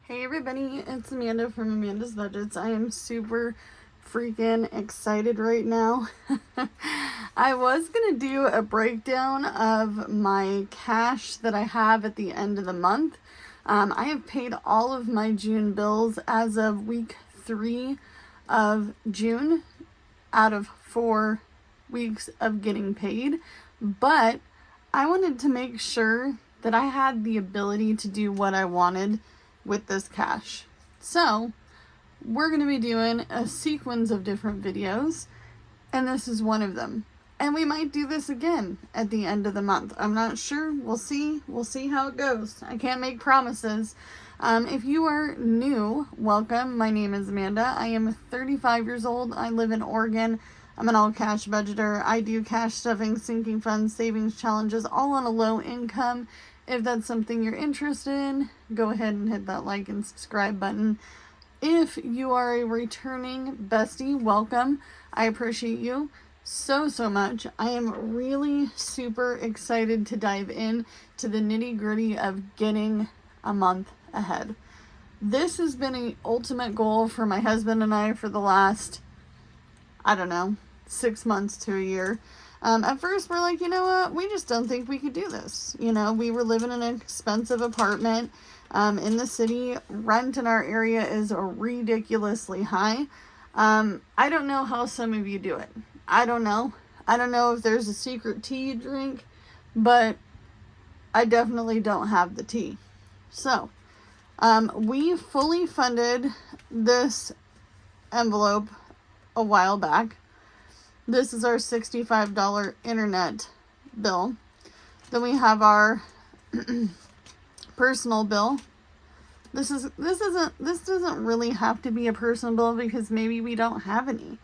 Hey everybody, it's Amanda from Amanda's Budgets. I am super freaking excited right now. I was going to do a breakdown of my cash that I have at the end of the month. I have paid all of my June bills as of week 3 of June out of 4 weeks of getting paid, but I wanted to make sure that I had the ability to do what I wanted with this cash. So we're going to be doing a sequence of different videos, and this is one of them. And we might do this again at the end of the month. I'm not sure. We'll see how it goes. I can't make promises. If you are new, welcome. My name is Amanda. I am 35 years old. I live in Oregon. I'm an all cash budgeter. I do cash stuffing, sinking funds, savings challenges, all on a low income. If that's something you're interested in, go ahead and hit that like and subscribe button. If you are a returning bestie, welcome. I appreciate you so much. I am really super excited to dive in to the nitty-gritty of getting a month ahead. This has been an ultimate goal for my husband and I for the last, 6 months to a year. At first we're like, you know what, we just don't think we could do this. We were living in an expensive apartment in the city. Rent in our area is ridiculously high. I don't know how some of you do it. I don't know if there's a secret tea you drink, but I definitely don't have the tea. So, we fully funded this envelope a while back. This is our $65 internet bill. Then we have our personal bill. This doesn't really have to be a personal bill because maybe we don't have any.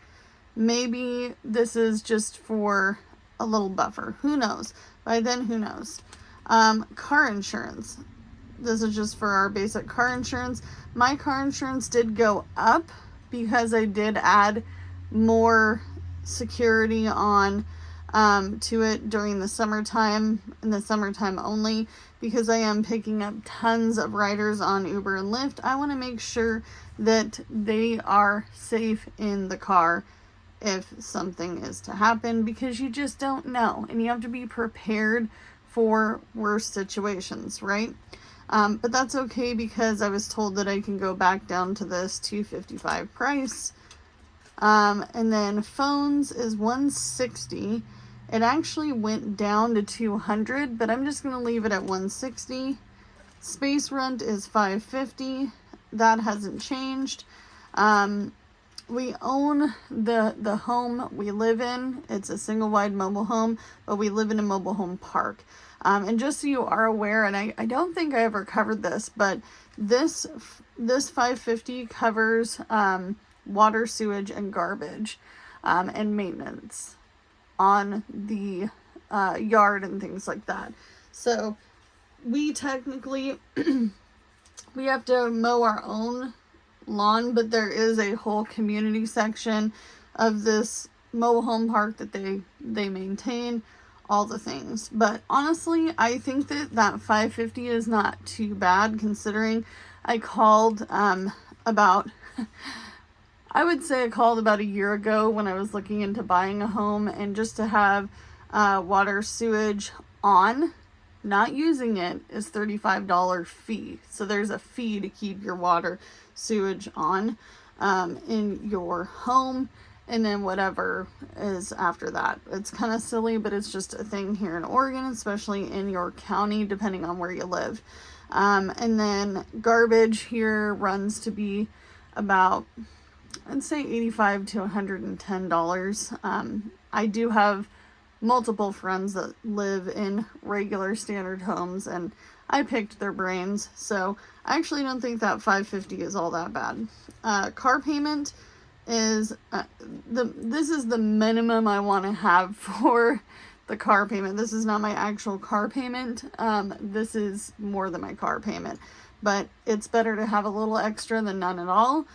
Maybe this is just for a little buffer. Who knows? By then, who knows? Car insurance. This is just for our basic car insurance. My car insurance did go up because I did add more security on to it during the summertime, in the summertime only, because I am picking up tons of riders on Uber and Lyft. I want to make sure that they are safe in the car if something is to happen, because you just don't know, and you have to be prepared for worse situations, right? But that's okay because I was told that I can go back down to this $255 price. And then phones is $160. It actually went down to $200, but I'm just going to leave it at $160. Space rent is $550. That hasn't changed. We own the home we live in. It's a single wide mobile home, but we live in a mobile home park. And just so you are aware, and I don't think I ever covered this, but this $550 covers water, sewage, and garbage, and maintenance on the yard and things like that. So we technically we have to mow our own lawn, but there is a whole community section of this mobile home park that they maintain all the things. But honestly, I think that $550 is not too bad, considering I called about I would say I called about a year ago when I was looking into buying a home, and just to have water, sewage on, not using it, is $35 fee. So there's a fee to keep your water, sewage on in your home, and then whatever is after that. It's kind of silly, but it's just a thing here in Oregon, especially in your county, depending on where you live. And then garbage here runs to be about, I'd say $85 to $110. I do have multiple friends that live in regular standard homes, and I picked their brains, so I actually don't think that $550 is all that bad. Car payment is this is the minimum I want to have for the car payment. This is not my actual car payment. This is more than my car payment, but it's better to have a little extra than none at all.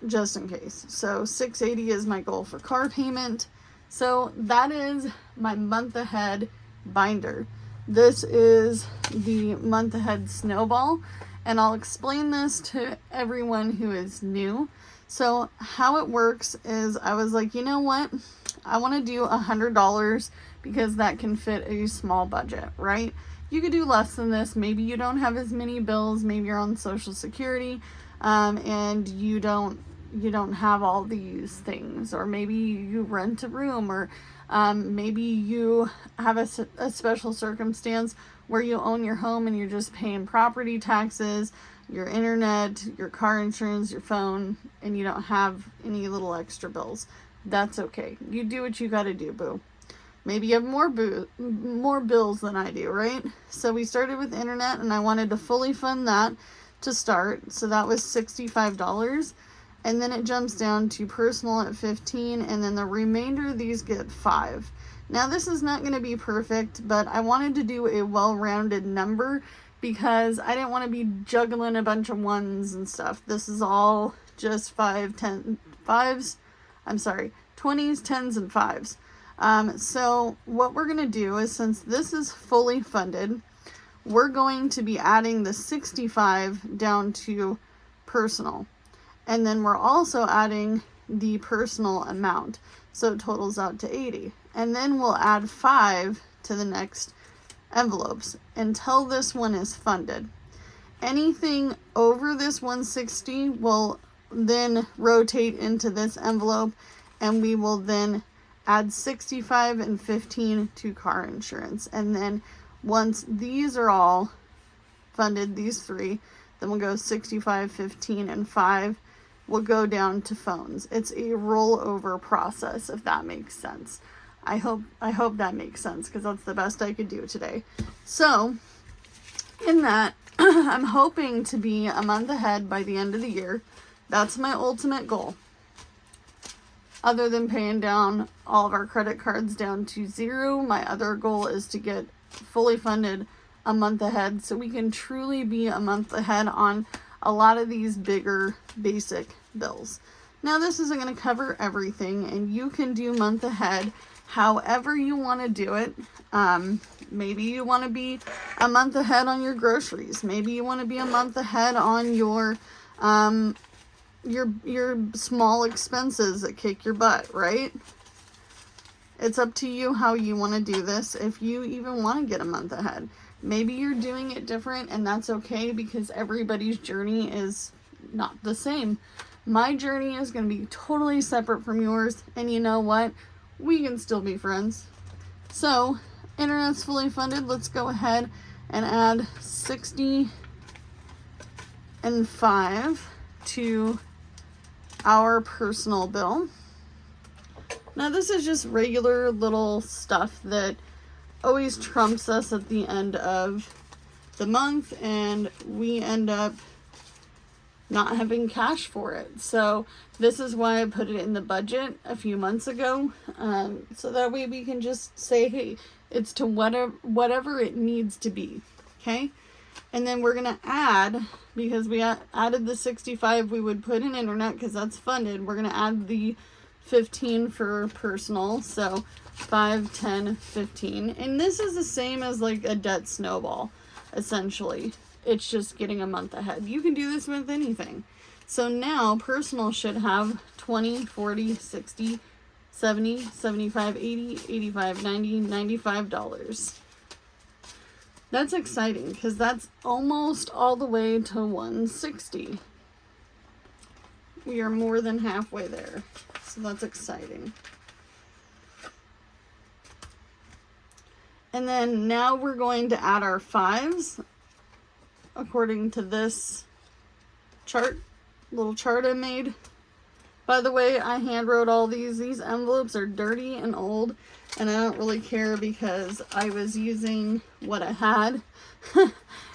Just in case. So $680 is my goal for car payment. So that is my month ahead binder. This is the month ahead Snowball, And I'll explain this to everyone who is new. So how it works is I was like, you know what? I want to do $100 because that can fit a small budget, right? You could do less than this. Maybe you don't have as many bills. Maybe you're on Social Security, and you don't have all these things, or maybe you rent a room, or maybe you have a special circumstance where you own your home and you're just paying property taxes, your internet, your car insurance, your phone, and you don't have any little extra bills. That's okay. You do what you got to do, boo. Maybe you have more bills than I do, right? So we started with internet, and I wanted to fully fund that to start. So that was $65. And then it jumps down to personal at $15, and then the remainder of these get $5. Now this is not going to be perfect, but I wanted to do a well-rounded number because I didn't want to be juggling a bunch of ones and stuff. This is all just 20s, 10s, and 5s. So what we're going to do is, since this is fully funded, we're going to be adding the 65 down to personal. And then we're also adding the personal amount. So it totals out to 80. And then we'll add 5 to the next envelopes until this one is funded. Anything over this 160 will then rotate into this envelope, and we will then add 65 and 15 to car insurance. And then once these are all funded, these three, then we'll go 65, 15, and 5 will go down to phones. It's a rollover process, if that makes sense. I hope that makes sense, because that's the best I could do today. So in that, I'm hoping to be a month ahead by the end of the year. That's my ultimate goal. Other than paying down all of our credit cards down to 0, my other goal is to get fully funded a month ahead, so we can truly be a month ahead on a lot of these bigger basic bills. Now this isn't going to cover everything, and you can do month ahead however you want to do it. Maybe you want to be a month ahead on your groceries. Maybe you want to be a month ahead on your small expenses that kick your butt, right? It's up to you how you want to do this, if you even want to get a month ahead. Maybe you're doing it different, and that's okay, because everybody's journey is not the same. My journey is going to be totally separate from yours, and you know what? We can still be friends. So, internet's fully funded. Let's go ahead and add 60 and 5 to our personal bill. Now this is just regular little stuff that always trumps us at the end of the month, and we end up not having cash for it. So this is why I put it in the budget a few months ago, so that way we can just say, hey, it's to whatever it needs to be. Okay. And then we're going to add, because we added the 65 we would put in internet because that's funded, we're going to add the 15 for personal. So 5, 10, 15. And this is the same as like a debt snowball, essentially. It's just getting a month ahead. You can do this with anything. So now personal should have 20, 40, 60, 70, 75, 80, 85, 90, $95. That's exciting, because that's almost all the way to 160. We are more than halfway there. So that's exciting. And then now we're going to add our 5s according to this chart, little chart I made. By the way, I hand wrote all these. These envelopes are dirty and old, and I don't really care because I was using what I had.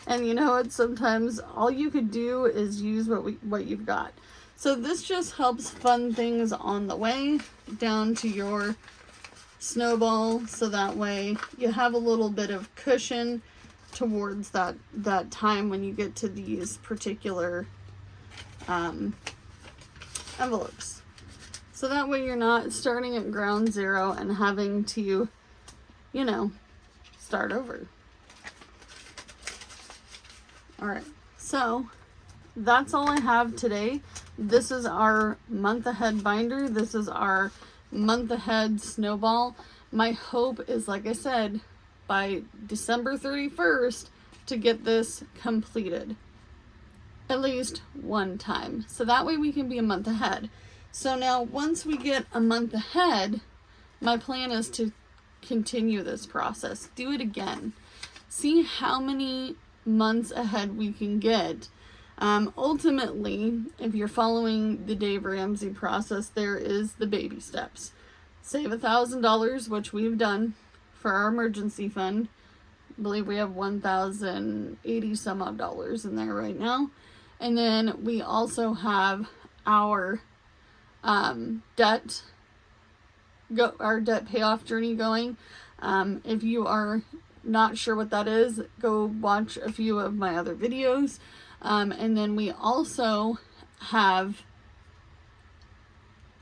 And you know what? Sometimes all you could do is use what you've got. So this just helps fund things on the way down to your snowball, so that way you have a little bit of cushion towards that time when you get to these particular envelopes. So that way you're not starting at ground zero and having to, you know, start over. All right, So that's all I have today. This is our month ahead binder. This is our month ahead snowball. My hope is, like I said, by December 31st to get this completed at least one time. So that way we can be a month ahead. So now once we get a month ahead, my plan is to continue this process. Do it again. See how many months ahead we can get. Ultimately, if you're following the Dave Ramsey process, there is the baby steps. Save $1,000, which we've done for our emergency fund. I believe we have $1,080 some odd dollars in there right now. And then we also have our debt payoff journey going. If you are not sure what that is, go watch a few of my other videos. And then we also have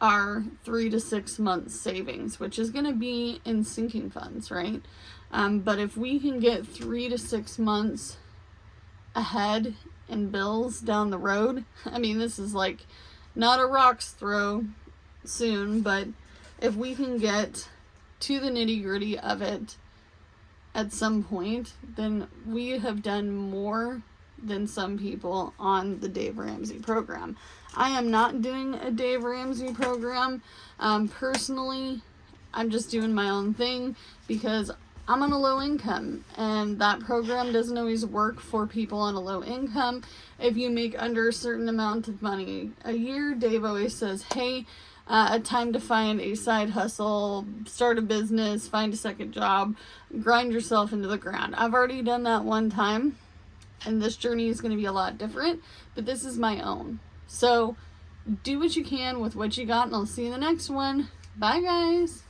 our 3 to 6 months savings, which is going to be in sinking funds, right? But if we can get 3 to 6 months ahead in bills down the road, I mean, this is like not a rock's throw soon, but if we can get to the nitty-gritty of it at some point, then we have done more than some people on the Dave Ramsey program. I am not doing a Dave Ramsey program. Personally, I'm just doing my own thing because I'm on a low income, and that program doesn't always work for people on a low income. If you make under a certain amount of money a year, Dave always says, hey, time to find a side hustle, start a business, find a second job, grind yourself into the ground. I've already done that one time, and this journey is going to be a lot different, but this is my own. So do what you can with what you got, and I'll see you in the next one. Bye, guys.